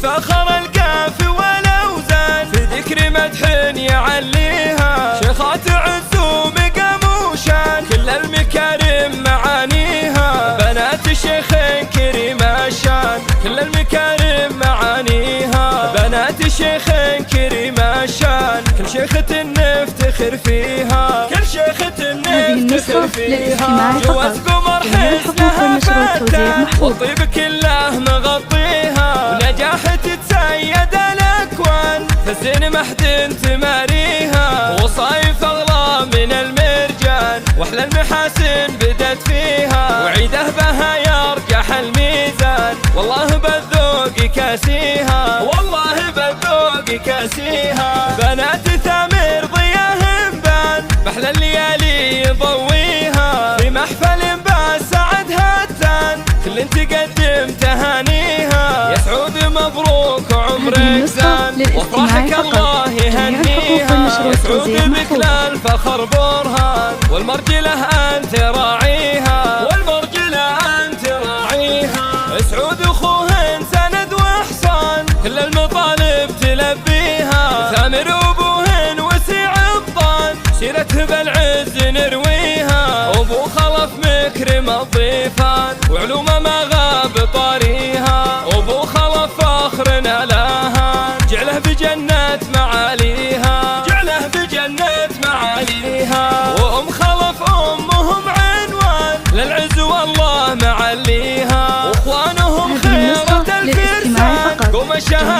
فخر الكاف والاوزان في ذكر مدح يعليها. شيخات عز ومقام وشان كل المكارم معانيها. بنات الشيخين كريم الشان كل المكارم معانيها. بنات الشيخين كريم الشان كل شيخة نفتخر فيها. كل شيخة نفتخر فيها. جواز قمر حسنها فتان والطيب كله مغطيها. ونجاح تتسيد الاكوان فالزين محد تماريها. وصايف اغلى من المرجان واحلى المحاسن بدت فيها. وعيده بها يرجح الميزان والله بالذوق كاسيها. والله بالذوق كاسيها. بنات ثامر ضياهم بان محلى الليالي يضويها. في محفل بسعد هتان كل تقدم تهانيها. يا سعود مبروك وعمرك زان وافراحك الله يهنيها. يا سعود بك الفخر برهان والمرجله انت راعيها. والمرجله انت راعيها. سعود اخوهن سند واحسان كل المطالب تلبيها. ثامر ابوهن وسيع الضان سيرته بالعز نرويها. ابو خلف مكرم الضيفان وعلومه ما غاب طاريها. ابو خلف فخرنا لها جعله بجنة معاليها. جعله بجنة معاليها. وام خلف امهم عنوان للعز والله معليها. واخوانهم خيرة الفرسان قوم الشهادة